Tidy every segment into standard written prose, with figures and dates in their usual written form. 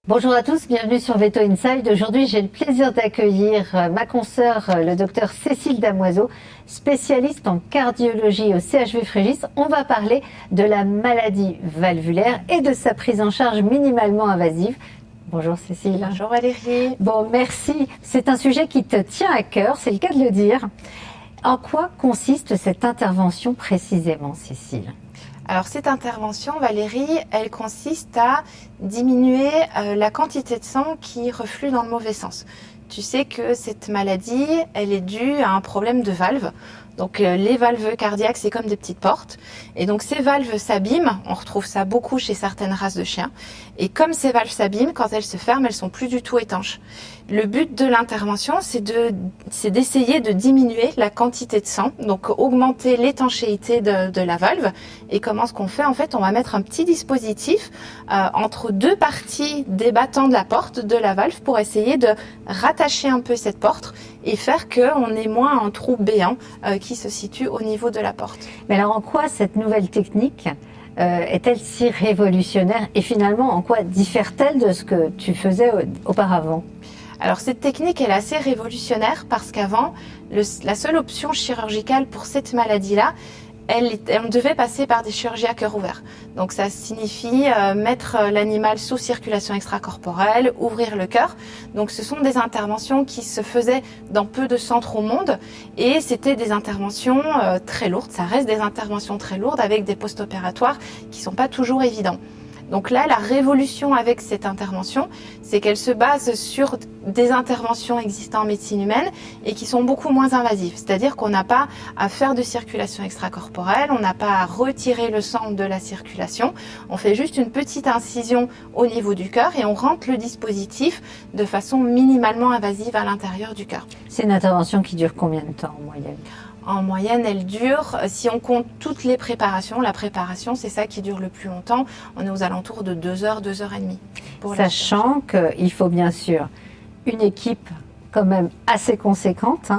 Bonjour à tous, bienvenue sur Veto Inside. Aujourd'hui, j'ai le plaisir d'accueillir ma consoeur, le docteur Cécile Damoiseau, spécialiste en cardiologie au CHV Fréjus. On va parler de la maladie valvulaire et de sa prise en charge minimalement invasive. Bonjour Cécile. Bonjour Valérie. Bon, merci. C'est un sujet qui te tient à cœur, c'est le cas de le dire. En quoi consiste cette intervention précisément, Cécile ? Alors cette intervention, Valérie, elle consiste à diminuer la quantité de sang qui reflue dans le mauvais sens. Tu sais que cette maladie, elle est due à un problème de valve. Donc les valves cardiaques, c'est comme des petites portes. Et donc ces valves s'abîment, on retrouve ça beaucoup chez certaines races de chiens. Et comme ces valves s'abîment, quand elles se ferment, elles sont plus du tout étanches. Le but de l'intervention, c'est d'essayer de diminuer la quantité de sang, donc augmenter l'étanchéité de la valve. Et comment est-ce qu'on fait? En fait, on va mettre un petit dispositif entre deux parties des battants de la porte de la valve pour essayer de rattacher un peu cette porte et faire qu'on ait moins un trou béant qui se situe au niveau de la porte. Mais alors en quoi cette nouvelle technique est-elle si révolutionnaire et finalement en quoi diffère-t-elle de ce que tu faisais auparavant ? Alors cette technique elle est assez révolutionnaire parce qu'avant, la seule option chirurgicale pour cette maladie-là, on devait passer par des chirurgies à cœur ouvert. Donc ça signifie mettre l'animal sous circulation extracorporelle, ouvrir le cœur. Donc ce sont des interventions qui se faisaient dans peu de centres au monde et c'était des interventions très lourdes. Ça reste des interventions très lourdes avec des post-opératoires qui sont pas toujours évidents. Donc là, la révolution avec cette intervention, c'est qu'elle se base sur des interventions existantes en médecine humaine et qui sont beaucoup moins invasives. C'est-à-dire qu'on n'a pas à faire de circulation extracorporelle, on n'a pas à retirer le sang de la circulation. On fait juste une petite incision au niveau du cœur et on rentre le dispositif de façon minimalement invasive à l'intérieur du cœur. C'est une intervention qui dure combien de temps en moyenne ? En moyenne, elle dure, si on compte toutes les préparations, la préparation, c'est ça qui dure le plus longtemps. On est aux alentours de 2 heures, 2 heures et demie. Sachant qu'il faut bien sûr une équipe quand même assez conséquente.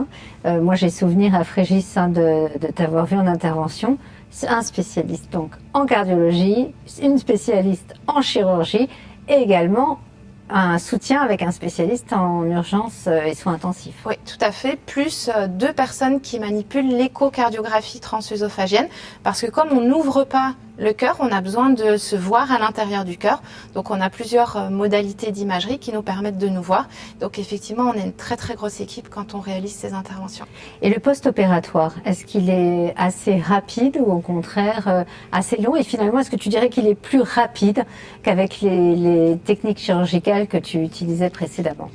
Moi, j'ai souvenir à Fréjus de t'avoir vu en intervention. Un spécialiste donc en cardiologie, une spécialiste en chirurgie et également un soutien avec un spécialiste en urgence et soins intensifs. Oui, tout à fait. Plus 2 personnes qui manipulent l'échocardiographie transœsophagienne. Parce que comme on n'ouvre pas le cœur, on a besoin de se voir à l'intérieur du cœur. Donc on a plusieurs modalités d'imagerie qui nous permettent de nous voir. Donc effectivement, on est une très très grosse équipe quand on réalise ces interventions. Et le post-opératoire, est-ce qu'il est assez rapide ou au contraire assez long? Et finalement, est-ce que tu dirais qu'il est plus rapide qu'avec les techniques chirurgicales que tu utilisais précédemment?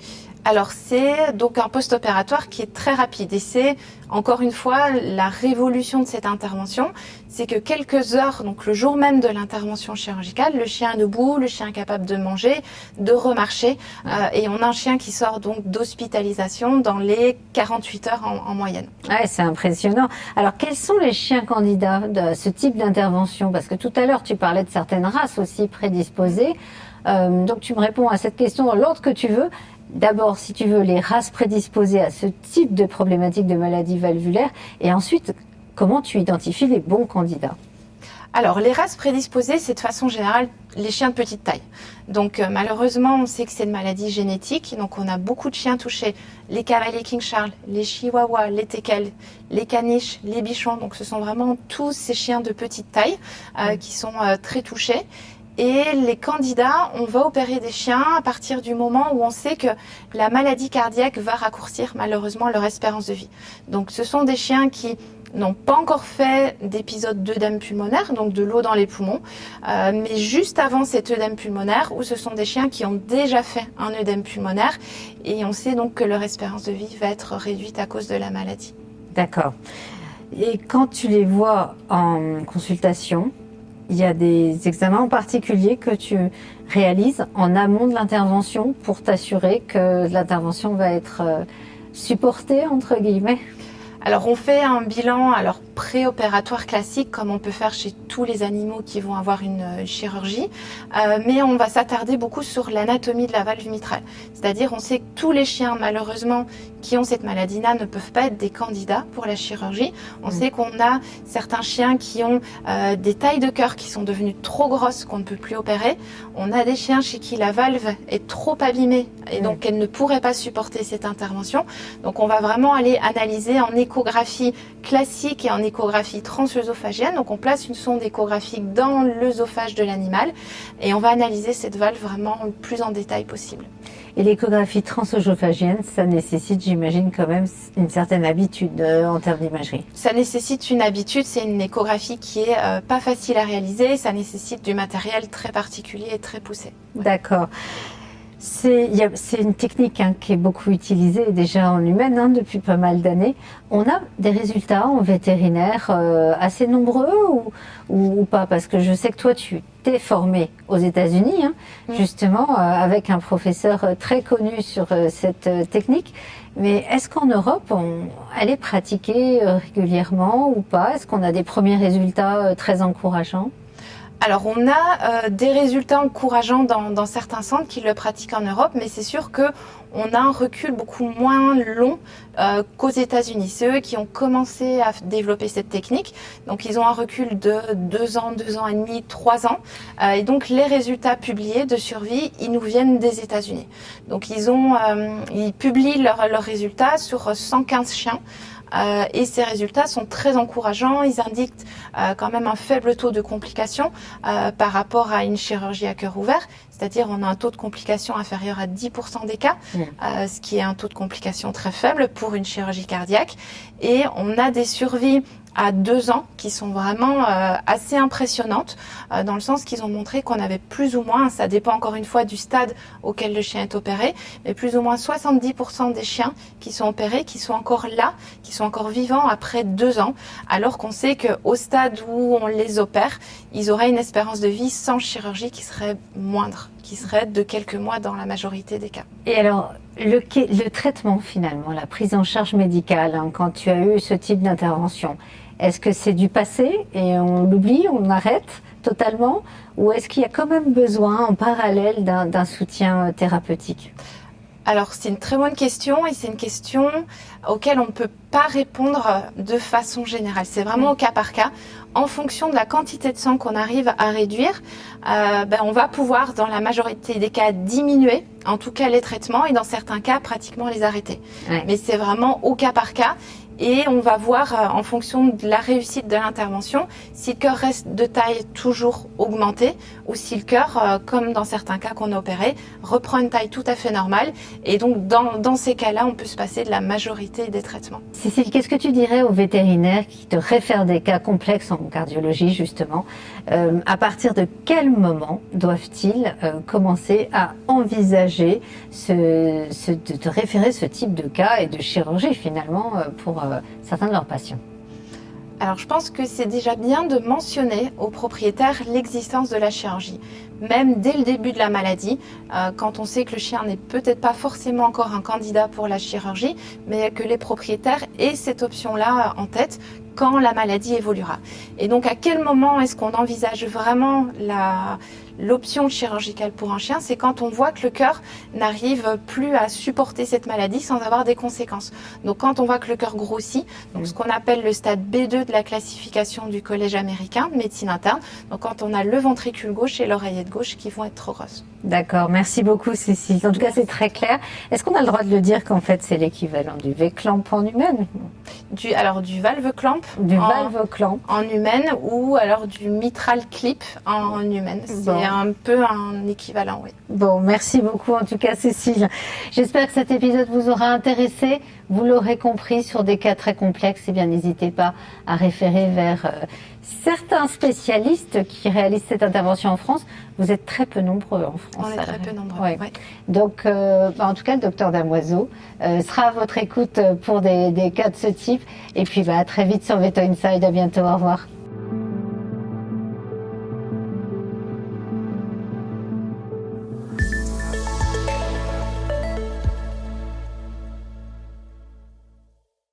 Alors c'est donc un post-opératoire qui est très rapide et c'est encore une fois la révolution de cette intervention, c'est que quelques heures, donc le jour même de l'intervention chirurgicale, le chien est debout, le chien est capable de manger, de remarcher et on a un chien qui sort donc d'hospitalisation dans les 48 heures en moyenne. Ouais, c'est impressionnant. Alors quels sont les chiens candidats de ce type d'intervention? Parce que tout à l'heure tu parlais de certaines races aussi prédisposées, donc tu me réponds à cette question dans l'ordre que tu veux. D'abord, si tu veux, les races prédisposées à ce type de problématique de maladie valvulaire. Et ensuite, comment tu identifies les bons candidats? Alors, les races prédisposées, c'est de façon générale les chiens de petite taille. Donc, malheureusement, on sait que c'est une maladie génétique. Donc, on a beaucoup de chiens touchés. Les cavaliers King Charles, les chihuahuas, les teckels, les caniches, les bichons. Donc, ce sont vraiment tous ces chiens de petite taille qui sont très touchés. Et les candidats, on va opérer des chiens à partir du moment où on sait que la maladie cardiaque va raccourcir malheureusement leur espérance de vie. Donc ce sont des chiens qui n'ont pas encore fait d'épisode d'œdème pulmonaire, donc de l'eau dans les poumons, mais juste avant cet œdème pulmonaire, où ce sont des chiens qui ont déjà fait un œdème pulmonaire, et on sait donc que leur espérance de vie va être réduite à cause de la maladie. D'accord. Et quand tu les vois en consultation, il y a des examens en particulier que tu réalises en amont de l'intervention pour t'assurer que l'intervention va être supportée, entre guillemets? Alors on fait un bilan, alors préopératoire classique comme on peut faire chez tous les animaux qui vont avoir une chirurgie, mais on va s'attarder beaucoup sur l'anatomie de la valve mitrale. C'est-à-dire on sait que tous les chiens malheureusement qui ont cette maladie-là ne peuvent pas être des candidats pour la chirurgie. On sait qu'on a certains chiens qui ont des tailles de cœur qui sont devenues trop grosses qu'on ne peut plus opérer. On a des chiens chez qui la valve est trop abîmée et donc elle ne pourrait pas supporter cette intervention. Donc on va vraiment aller analyser en échographie classique et en échographie transœsophagienne. Donc on place une sonde échographique dans l'œsophage de l'animal et on va analyser cette valve vraiment le plus en détail possible. Et l'échographie transœsophagienne, ça nécessite, j'imagine, quand même une certaine habitude en termes d'imagerie. Ça nécessite une habitude, c'est une échographie qui est pas facile à réaliser, ça nécessite du matériel très particulier et très poussé. D'accord. C'est une technique qui est beaucoup utilisée déjà en humaine depuis pas mal d'années. On a des résultats en vétérinaire assez nombreux ou pas? Parce que je sais que toi, tu t'es formé aux États-Unis, justement, avec un professeur très connu sur cette technique. Mais est-ce qu'en Europe, elle est pratiquée régulièrement ou pas? Est-ce qu'on a des premiers résultats très encourageants? Alors on a des résultats encourageants dans certains centres qui le pratiquent en Europe, mais c'est sûr que on a un recul beaucoup moins long qu'aux États-Unis. C'est eux qui ont commencé à développer cette technique. Donc ils ont un recul de 2 ans, 2 ans et demi, 3 ans. Et donc les résultats publiés de survie, ils nous viennent des États-Unis. Donc ils publient leurs résultats sur 115 chiens. Et ces résultats sont très encourageants. Ils indiquent quand même un faible taux de complications par rapport à une chirurgie à cœur ouvert. C'est-à-dire on a un taux de complications inférieur à 10% des cas, ce qui est un taux de complications très faible pour une chirurgie cardiaque. Et on a des survies à 2 ans qui sont vraiment assez impressionnantes dans le sens qu'ils ont montré qu'on avait plus ou moins, ça dépend encore une fois du stade auquel le chien est opéré, mais plus ou moins 70% des chiens qui sont opérés, qui sont encore là, qui sont encore vivants après 2 ans, alors qu'on sait qu'au stade où on les opère, ils auraient une espérance de vie sans chirurgie qui serait moindre, qui serait de quelques mois dans la majorité des cas. Et alors, le traitement finalement, la prise en charge médicale, quand tu as eu ce type d'intervention, est-ce que c'est du passé et on l'oublie, on arrête totalement, ou est-ce qu'il y a quand même besoin en parallèle d'un soutien thérapeutique? Alors c'est une très bonne question et c'est une question auquel on ne peut pas répondre de façon générale. C'est vraiment au cas par cas. En fonction de la quantité de sang qu'on arrive à réduire, on va pouvoir dans la majorité des cas diminuer, en tout cas les traitements, et dans certains cas pratiquement les arrêter. Ouais. Mais c'est vraiment au cas par cas. Et on va voir en fonction de la réussite de l'intervention si le cœur reste de taille toujours augmentée ou si le cœur, comme dans certains cas qu'on a opéré, reprend une taille tout à fait normale. Et donc dans ces cas-là, on peut se passer de la majorité des traitements. Cécile, qu'est-ce que tu dirais aux vétérinaires qui te réfèrent des cas complexes en cardiologie justement? À partir de quel moment doivent-ils commencer à envisager de référer ce type de cas et de chirurgie finalement pour certains de leurs patients? Alors je pense que c'est déjà bien de mentionner aux propriétaires l'existence de la chirurgie, même dès le début de la maladie, quand on sait que le chien n'est peut-être pas forcément encore un candidat pour la chirurgie, mais que les propriétaires aient cette option-là en tête quand la maladie évoluera. Et donc à quel moment est-ce qu'on envisage vraiment l'option chirurgicale pour un chien? C'est quand on voit que le cœur n'arrive plus à supporter cette maladie sans avoir des conséquences. Donc quand on voit que le cœur grossit, donc ce qu'on appelle le stade B2 de la classification du Collège américain de médecine interne, donc quand on a le ventricule gauche et l'oreillette gauche qui vont être trop grosses. D'accord, merci beaucoup Cécile. En tout cas c'est très clair. Est-ce qu'on a le droit de le dire qu'en fait c'est l'équivalent du V-clamp en humaine? Alors du valve clamp en humaine ou alors du mitral clip en humaine. C'est un peu un équivalent, oui. Bon, merci beaucoup en tout cas Cécile. J'espère que cet épisode vous aura intéressé. Vous l'aurez compris, sur des cas très complexes, eh bien n'hésitez pas à référer vers certains spécialistes qui réalisent cette intervention en France. Vous êtes très peu nombreux en France. On est très peu nombreux, ouais. Ouais. Donc, en tout cas, le docteur Damoiseau sera à votre écoute pour des cas de ce type. Et puis, à très vite sur Veto Inside. À bientôt. Au revoir.